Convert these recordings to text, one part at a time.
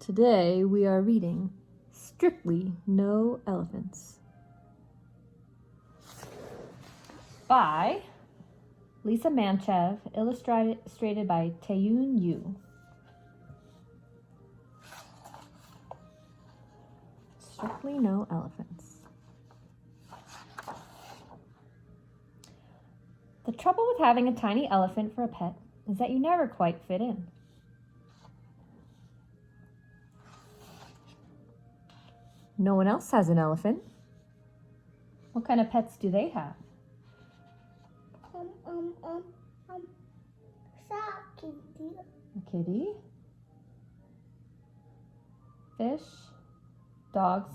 Today we are reading Strictly No Elephants by Lisa Manchev, illustrated by Taeyoon Yu. Strictly No Elephants. The trouble with having a tiny elephant for a pet is that you never quite fit in. No one else has an elephant. What kind of pets do they have? A kitty. Fish. Dogs.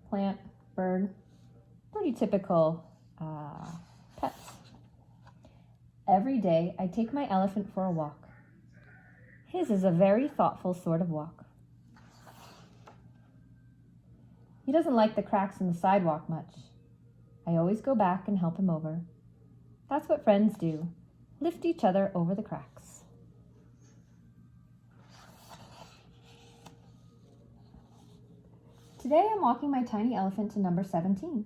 Plant. Bird. Pretty typical pets. Every day I take my elephant for a walk. His is a very thoughtful sort of walk. He doesn't like the cracks in the sidewalk much. I always go back and help him over. That's what friends do, lift each other over the cracks. Today I'm walking my tiny elephant to number 17.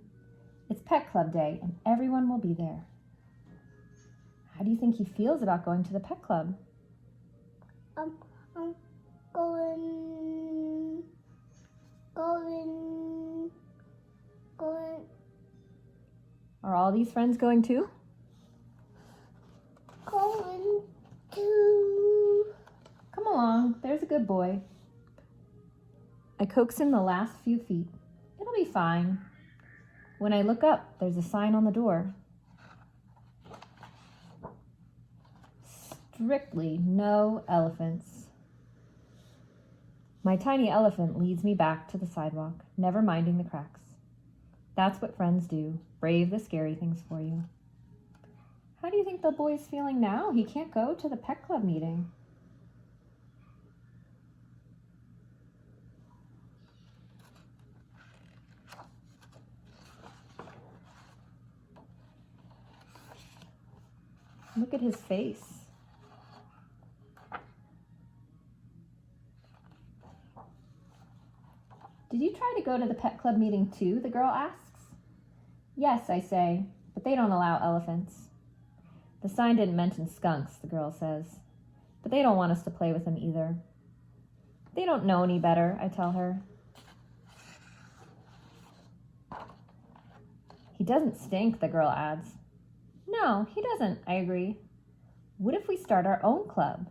It's Pet Club Day and everyone will be there. How do you think he feels about going to the pet club? Going. Are all these friends going too? Going to. Come along, there's a good boy. I coax him the last few feet. It'll be fine. When I look up, there's a sign on the door. Strictly no elephants. My tiny elephant leads me back to the sidewalk, never minding the cracks. That's what friends do, brave the scary things for you. How do you think the boy's feeling now? He can't go to the pet club meeting. Look at his face. Did you try to go to the pet club meeting too? The girl asks. Yes, I say, but they don't allow elephants. The sign didn't mention skunks, the girl says, but they don't want us to play with them either. They don't know any better, I tell her. He doesn't stink, the girl adds. No, he doesn't, I agree. What if we start our own club?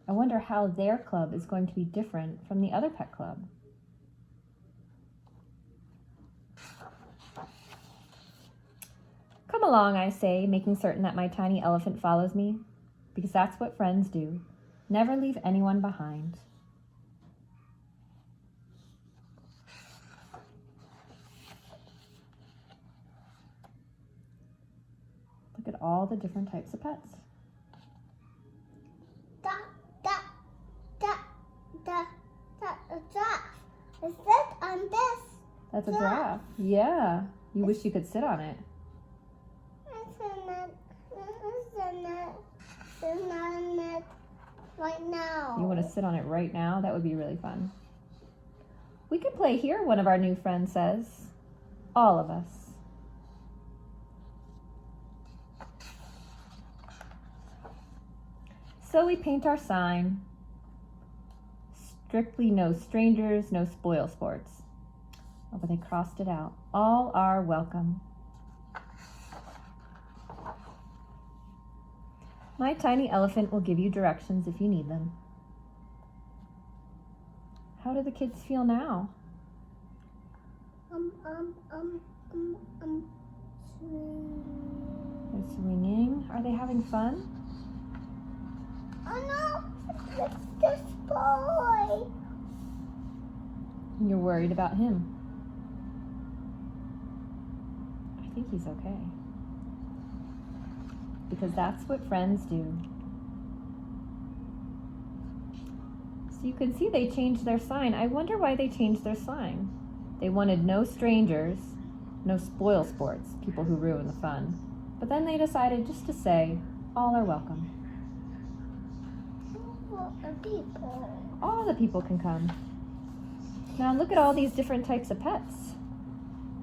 I wonder how their club is going to be different from the other pet club. Come along, I say, making certain that my tiny elephant follows me, because that's what friends do. Never leave anyone behind. Look at all the different types of pets. A giraffe. Is that on this? That's a giraffe. Yeah. You wish you could sit on it. It's not on it right now. You want to sit on it right now? That would be really fun. We could play here, one of our new friends says. All of us. So we paint our sign. Strictly no strangers, no spoil sports. Oh, but they crossed it out. All are welcome. My tiny elephant will give you directions if you need them. How do the kids feel now? They're swinging. Are they having fun? Oh no, it's this boy. You're worried about him. I think he's okay. Because that's what friends do. So you can see they changed their sign. I wonder why they changed their sign. They wanted no strangers, no spoil sports, people who ruin the fun. But then they decided just to say, all are welcome. the people. All the people can come. Now look at all these different types of pets.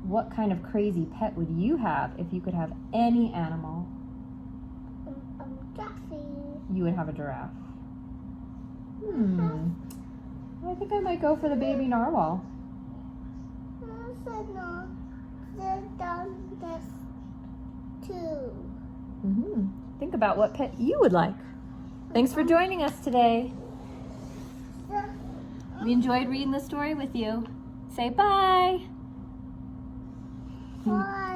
What kind of crazy pet would you have if you could have any animal? Jeffy. You would have a giraffe. I think I might go for the baby narwhal. No, they've done this too. Think about what pet you would like. Thanks for joining us today. We enjoyed reading the story with you. Say bye. Bye.